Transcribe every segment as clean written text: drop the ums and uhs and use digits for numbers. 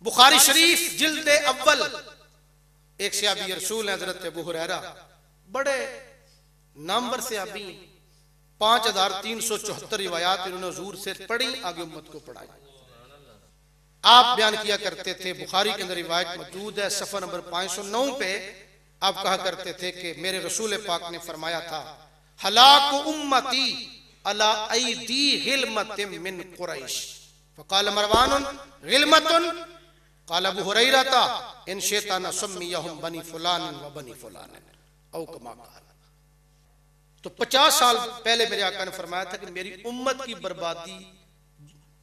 बुखारी शरीफ जिल्द अव्वल, एक सहाबी रसूल है हजरत अबू हुरैरा, बड़े नामवर से अभी 5374 रिवायात इन्होंने हुजूर से पढ़ी, आगे उम्मत को पढ़ाई। आप बयान किया करते थे, बुखारी के अंदर रिवायत मौजूद है सफ़ा नंबर 509 पे, आप कहा करते थे कि मेरे रसूल पाक ने फरमाया था, हलाकु उम्मती अला ऐदी गिलमतिन मिन कुरैश, फ़क़ाल मरवानुन गिलमतुन, क़ाल अबू हुरैरा इन शैतान सुम्मियहुम बनी फुलान व बनी फुलान औ कमा क़ाल। तो 50 साल पहले मेरे आका ने फरमाया था कि मेरी उम्मत की बर्बादी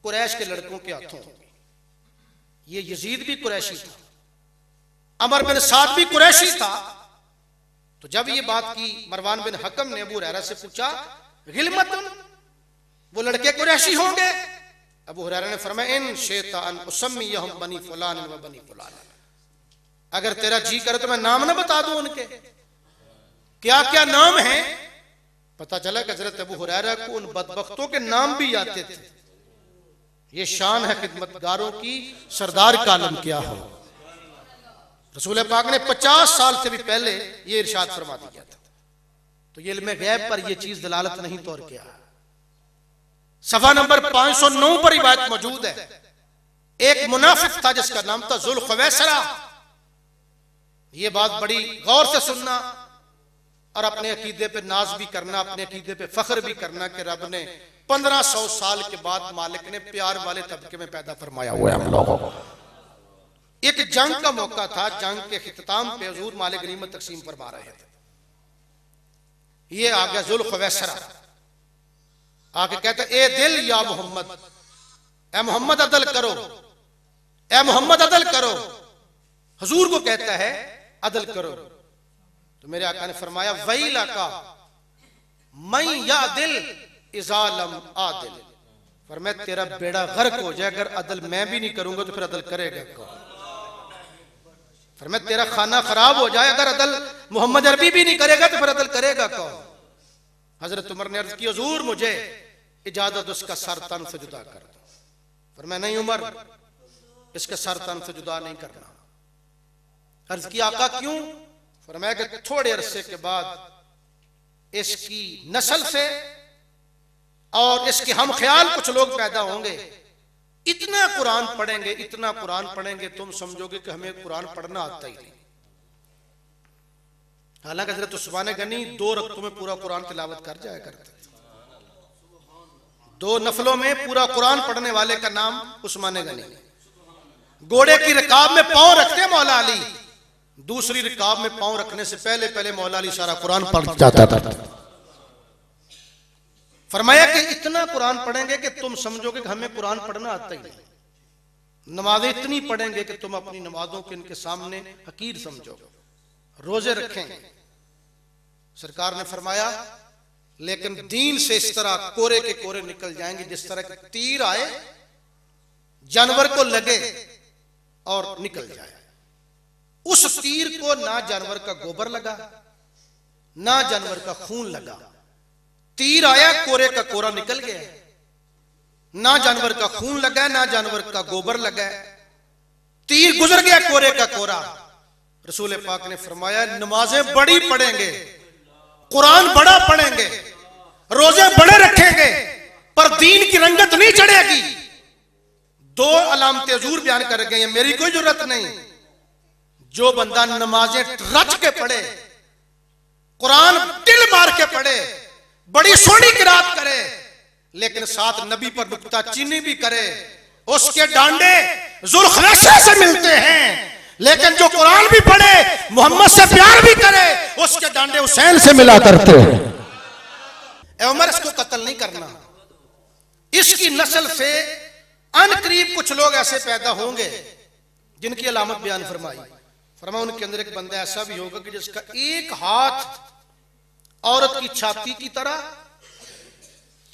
कुरैश के लड़कों के हाथों होगी। ये यजीद भी कुरैशी था, अमर बिन साद भी कुरैशी था। तो जब ये बात की मरवान बिन हकम ने अबू हुरैरा से पूछा, गिलमतुन, वो लड़के कुरैशी होंगे? अबू हुरैरा ने फरमाया, इन शैतान उसम्मियहुम बनी फुलान व बनी फुलान, अगर तेरा जी करे तो मैं नाम ना बता दूं उनके, क्या क्या नाम है। पता चला कि हजरत अबू हुरैरा को उन बदबख्तों के नाम भी आते थे। ये शान है खिदमतगारों की, सरदार का आलम क्या हो। रसूल पाक ने 50 साल से भी पहले ये इरशाद फरमा दिया था। तो ये इल्म गैब पर ये चीज दलालत नहीं तो और क्या। सफा नंबर 509 पर रिवायत मौजूद है, एक मुनाफिक था जिसका नाम था जुल्खवैसरा। ये बात बड़ी गौर से सुनना और अपने अकीदे पे नाज भी करना, अपने अकीदे पे फख्र भी करना कि रब ने 1500 साल के बाद मालिक ने प्यार वाले तबके में पैदा फरमाया हुआ है हम लोगों को। एक जंग का मौका था, जंग के इख्तिताम पे हुजूर माल गनीमत तकसीम फरमा रहे थे। ये आ गया जुल्खवैसरा, आके कहता, ए दिल या मोहम्मद, ए मोहम्मद अदल करो, ए मोहम्मद अदल करो। हुजूर को कहता है अदल करो। तो मेरे आका ने फरमाया, वैला का मैं या दिल इजालम आदिल, फरमाया तेरा बेड़ा गर्क हो जाए अगर अदल मैं भी नहीं करूंगा तो फिर अदल करेगा कौन। फरमाया तेरा खाना खराब हो जाए अगर अदल मोहम्मद अरबी भी नहीं करेगा तो फिर अदल करेगा कौन। हजरत उमर ने अर्ज की, हुजूर मुझे इजाजत उसका सर तन से जुदा कर दो। फरमाया नहीं उमर, इसके सर तन से जुदा नहीं करना। अर्ज की, आका क्यों? फरमाया कि थोड़े अरसे के बाद इसकी नस्ल से और इसके हम ख्याल कुछ लोग पैदा होंगे, इतना कुरान पढ़ेंगे, इतना कुरान पढ़ेंगे तुम समझोगे कि हमें कुरान पढ़ना आता ही नहीं। हालांकि हजरत उस्मान गनी 2 रक्तों में पूरा कुरान तिलावत कर जाया करते थे। 2 नफलों में पूरा कुरान पढ़ने वाले का नाम उस्मान गनी। घोड़े की रिकाब में पांव रखते मौला अली, दूसरी रिकाब में पांव रखने से पहले पहले मौला अली सारा कुरान पढ़ जाता था। फरमाया कि इतना कुरान पढ़ेंगे कि तुम समझोगे कि हमें कुरान पढ़ना आता ही नहीं। नमाजें इतनी पढ़ेंगे कि तुम अपनी नमाजों के इनके सामने हकीर समझोगे। रोजे रखेंगे। सरकार ने फरमाया लेकिन दीन से इस तरह कोरे के कोरे निकल जाएंगे जिस तरह के तीर आए, जानवर को लगे और निकल जाए। उस तीर को ना जानवर का गोबर लगा, ना जानवर का खून लगा। तीर आया, कोरे का कोरा निकल गया, ना जानवर का खून लगा, ना जानवर का गोबर लगा। तीर गुजर गया, कोरे का कोरा। रसूल पाक ने फरमाया, नमाजें बड़ी पढ़ेंगे, कुरान बड़ा पढ़ेंगे, रोजे बड़े रखेंगे, पर दीन की रंगत नहीं चढ़ेगी। 2 अलामतें हुजूर बयान कर गए, मेरी कोई जरूरत नहीं। जो बंदा नमाजें रच के पढ़े, कुरान दिल मार के पढ़े, बड़ी सोनी किरात करे, लेकिन साथ नबी पर नुक्ता चीनी भी करे, उसके डांडे जुल्खवैसरा से मिलते हैं। लेकिन जो कुरान भी पढ़े, मोहम्मद से प्यार भी करे, उसके डांडे हुसैन से मिला करते हैं। उमर इसको कत्ल नहीं करना। इसकी नस्ल से अनकरीब कुछ लोग ऐसे पैदा होंगे जिनकी अलामत बयान फरमाई। फरमाया उनके अंदर एक बंदा ऐसा भी होगा कि जिसका एक हाथ औरत की छाती की तरह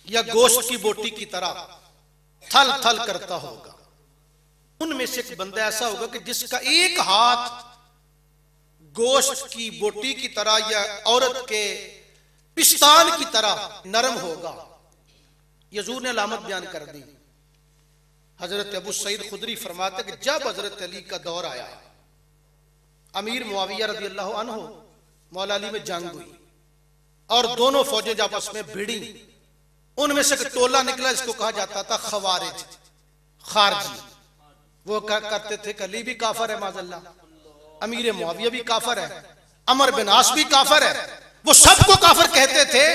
या गोश्त की बोटी की तरह थल थल करता होगा। उनमें से एक बंदा ऐसा होगा कि जिसका एक हाथ गोश्त की बोटी की तरह या औरत के पिस्तान की तरह नरम होगा। यजूर ने अलामत बयान कर दी। हजरत अबू सईद खुदरी फरमाते कि जब हजरत अली का दौर आया, अमीर मुआविया रज़ी अल्लाह अन्हु, मौला अली में जंग हुई और दोनों फौजें जब आपस में भिड़ी, उनमें से एक टोला निकला जिसको कहा जाता था खवारिज, खारजी। वो क्या करते थे कि अली भी काफर है माज़ल्लाह, अमीर मुआविया भी काफर है, अमर बिन आस भी काफर है, वो सबको काफर कहते थे।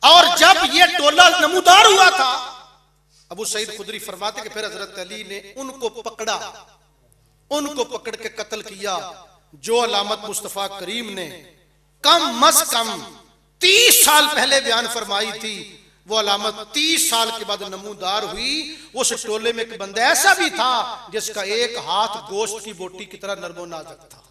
और जब ये टोला नमूदार हुआ था, अबू सईद खुदरी फरमाते कि फिर हजरत अली ने उनको पकड़ा, उनको पकड़ के कत्ल किया। जो अलामत मुस्तफा करीम ने कम अज कम 30 साल पहले बयान फरमाई थी, वो अलामत 30 साल के बाद नमूदार हुई। उस टोले में एक बंदा ऐसा भी था जिसका एक हाथ गोश्त की बोटी की तरह नरमो नाजुक था।